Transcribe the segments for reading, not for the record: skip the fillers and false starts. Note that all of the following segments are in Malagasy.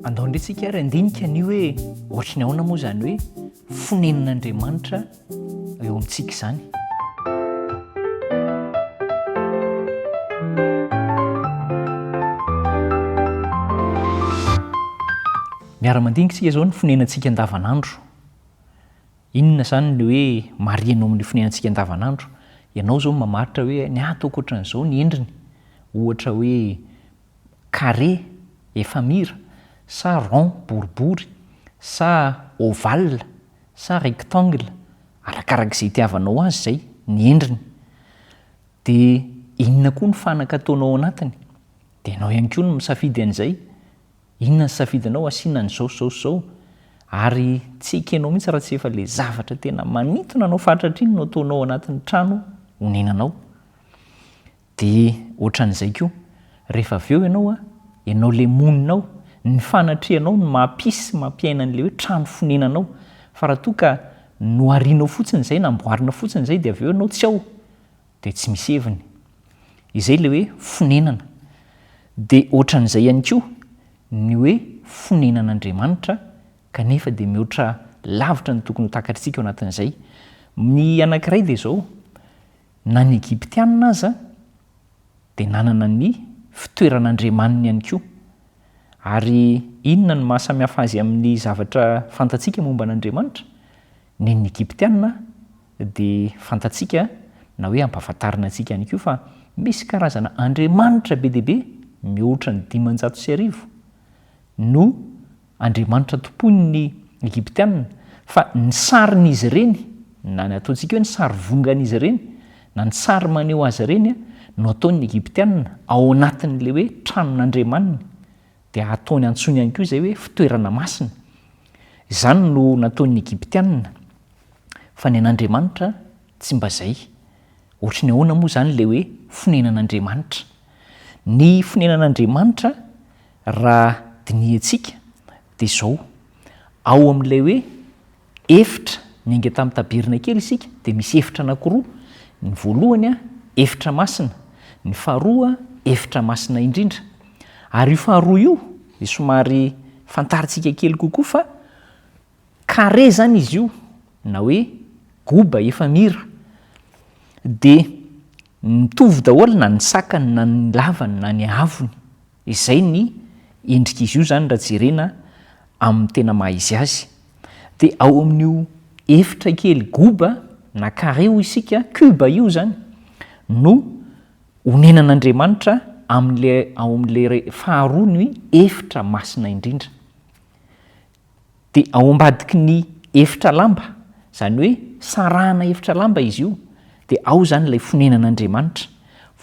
andao ndretsika ary andinika ny hoe ohatry ny ahoana moa zany hoe fonenan'Andriamanitra eo amintsika zany. Miara-mandinika sika zao ny fonenantsika andavanandro. Inona zany ny hoe marianao amin'ny fonenantsika andavanandro? Ianao zao mamaritra hoe ny ataoko ohatran'izao ny endriny, ohatra hoe carré efamira, sa rond boribory, sa ovale, sa rectangle, arakarak'izay itiavanao azy zay ny endriny. De inona koa ny fanaka ataonao anatiny? De ianao ihany koa no misafidy an'izay. Inona ny safidinao? Asiana n'izao. Ary tsy ekenao mihitsy raha tsy efa le zavatra tena manintona anao fatratra iny no ataonao anatin'ny trano honenanao. De ohatran'izay koa, rehefa avy eo ianao le moninao, ny fanatrehanao no mampiaina an'le hoe trano fonenanao. Fa raha toa ka noarianao fotsiny zay, namboarina fotsiny zay, de avy eo ianao tsy ao, de tsy misy heviny. Izay le hoe fonenana. De ohatran'izay ihany koa ny hoe fonenan'Andriamanitra, kanefa de mihoatra lavitra ny tokony ho takatritsika ao anatin'izay. Ny anankiray de zao, na ny Egyptianina aza de nanana ny fitoeran'Andriamanina ihany koa. Ary inona ny mahasamihafa azy amin'ny zavatra fantatsika momba an'Andriamanitra? Ny Egyptianina de fantatsika na hoe ampahafantarina antsika ihany koa fa misy karazana Andriamanitra be deaibe mihoatra ny 500 no Andriamanitra tompon'ny Egyptianina, fa ny sarin'izy ireny, na ny ataontsika hoe ny sary vongan'izy ireny, na ny sary maneho azy ireny no ataon'ny Egyptianina ao anatin'le hoe tranon'Andriamanina, de ataony antsony ihany koa izay hoe fitoerana masina. Izany no nataon'ny Egyptianina. Fa ny an'Andriamanitra tsy mba zay. Ohatry ny ahoana moa zany le hoe fonenan'Andriamanitra? Ny fonenan'Andriamanitra raha diniantsika de zao, ao amin'ilay hoe efitra, ny ainga tamin'ny tabirina kely isika de misy efitra anankiroa. Ny voalohany efitra masina, ny faharoa efitra masina indrindra. Ary io faharoa io de somary fantaritsika kely kokoa fa carré zany izy io, na hoe goba efamira. De mitovy daholo na ny sakany, na ny lavany, na ny havony. Izay ny endrik'izy io zany raha jerena amin'ny tena mahaizy azy. De ao amin'io efitra kely goba na carré io isika, cube io zany, no honenan'Andriamanitra ao amin'le faharoa ny efitra masina indrindra. De ao ambadiky ny efitra lamba, zany hoe sarahana efitra lamba izy io, de ao zany ilay fonenan'Andriamanitra.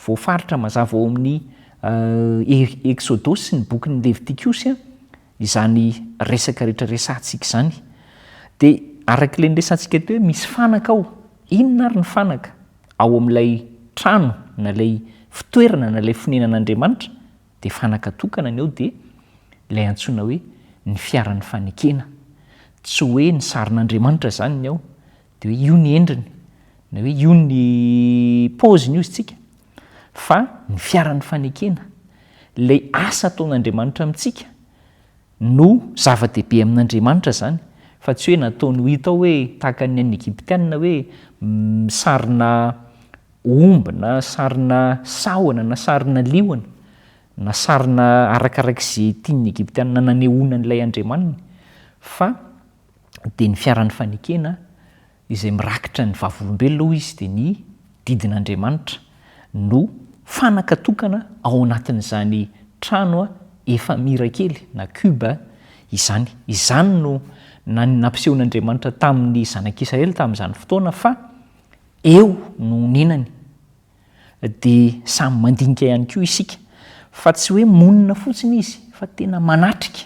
Voafaritra mazava ao amin'ny Exodus sy ny bokin'ny Levitikosy izany resaka rehetra resantsika zany. De arak'le resantsika teo hoe misy fanaka ao. Inona ary ny fanaka? Ao amin'ilay trano na lay fitoerana na lay fonenan'Andriamanitra de fanaka tokana ny ao, de ilay antsoina hoe ny fiaran'ny fanekena. Tsy hoe ny sarin'Andriamanitra zany ny ao, de hoe io ny endriny, na hoe io ny paoziny io izitsika, fa ny fiaran'ny fanekena. Lay asa ataon'Andriamanitra amintsika no zava-dehibe amin'Andriamanitra zany, fa tsy hoe nataony ho hita hoe tahaka ny an'ny Egyptianina hoe sarina omby, na sarina sahona, na sarina liona, na sarina arakarak'izay tian'ny Egyptianina nanehoana n'ilay Andriamanina, fa de ny fiaran'ny fanekena izay mirakitra ny vavolombelona hoy izy, de ny didin'Andriamanitra no fanaka tokana ao anatin'izany trano efamira kely na cube izany. Izany no nampisehoan'Andriamanitra tamin'ny zanak'Israely tamin'izany fotoana fa eo no honenany. De samy mandinika ihany koa isika, fa tsy hoe monina fotsiny izy, fa tena manatrika.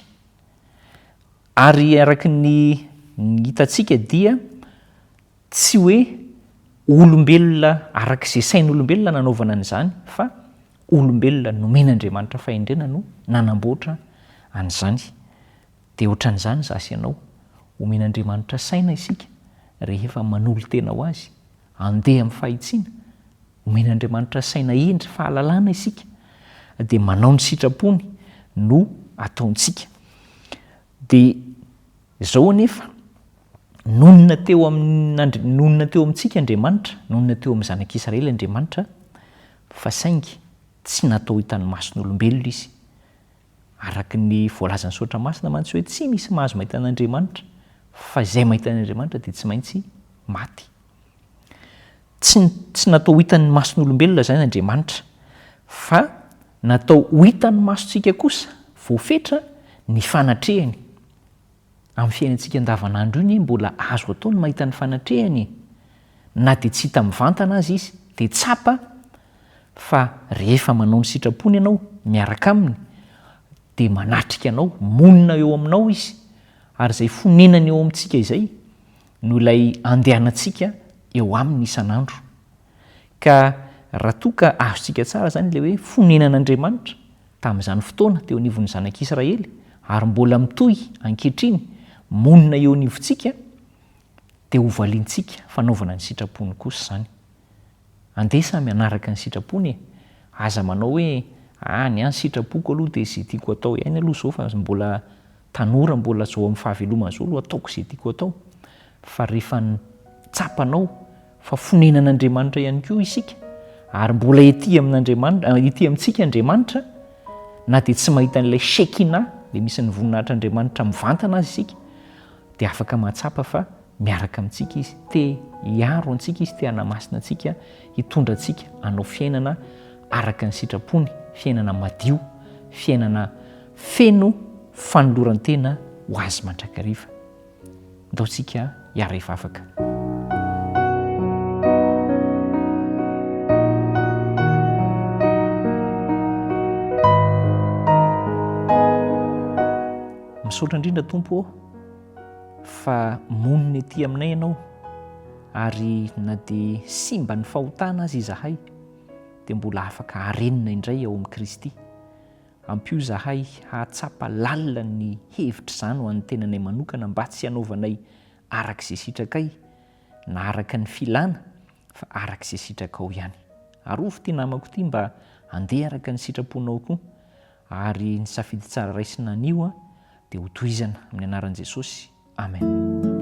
Ary araky ny hitatsika dia tsy hoe olombelona arak'izay sain'olombelona nanaovana an'izany, fa olombelona nomen'Andriamanitra fahendrena no nanamboatra an'izany. De ohatran'izany zasy ianao, omen'Andriamanitra saina isika rehefa manolo tena ho azy, andeha amin'ny fahitsiana, omen'Andriamanitra saina endry fahalalana isika, de manao ny sitrapony no ataontsika. dia zao anefa nonona teo amintsika Andriamanitra, nonona teo amin'ny zanak'Israely Andriamanitra, fa saingy tsy natao hitan'ny mason'olombelona izy. Araka ny voalazan'ny saotra masina mantsy hoe tsy misy mahazo mahita an'Andriamanitra, fa izay mahita an'Andriamanitra dia tsy maintsy maty. Tsy natao hitan'ny mason'olombelona izany Andriamanitra, fa natao hitan'ny masontsika kosa voafetra ny fanatrehany. Amin'ny fiainantsika andavanandro iny mbola azo atao ny mahita ny fanatrehany, na dia tsy hita mivantana azy izy dia tsapa, fa rehefa manao ny sitrapony ianao miaraka aminy dia manatrika anao, monina eo aminao izy, ary izay fonenany eo amintsika izay no ilay andehanantsika eo aminy isan'andro. Ka raha toa ka azontsika tsara zany ilay hoe fonenan'Andriamanitra tamin'izany fotoana teo anivon'ny zanak'Israely, ary mbola mitohy ankehitriny monina eo anivontsika, dia ho valiantsika fanaovana ny sitrapony kosa izany. Andesa mianaraka ny sitrapony, aza manao hoe ny any sitrapoko aloha dia izay tiako atao ihany aloha zao, fa mbola tanora, mbola zao amin'ny fahavelomana zao aloha ataoko izay tiako atao. Fa rehefa tsapanao fa fonenan'Andriamanitra ihany koa isika, ary mbola ety amintsika Andriamanitra, na dia tsy mahita an'ilay shekina, dia misy ny voninahitr'Andriamanitra mivantana azy isika, dia afaka mahatsapa fa miaraka amintsika izy, te hiaro antsika izy, te hanamasina antsika, hitondra antsika hanao fiainana araka ny sitrapony, fiainana madio, fiainana feno fanoloran-tena ho azy mandrakariva. Ndaontsika hiara hivavaka. Misaotra indrindra Tompo fa monina ety aminay ianao, ary na dia simba ny fahotana azy izahay dia mbola afaka harenina indray ao amin'ny Kristy. Ampio zahay hahatsapa lalina ny hevitra izany ho an'ny tenanay manokana, mba tsy hanaovanay arak'izay sitrakay na araka ny filana, fa arak'izay sitrakao ihany. Arofo ty namako ty mba handeha araka ny sitraponao koa, ary ny safidy tsara raisina anio dia ho tohizana amin'ny anaran'i Jesosy. Amen.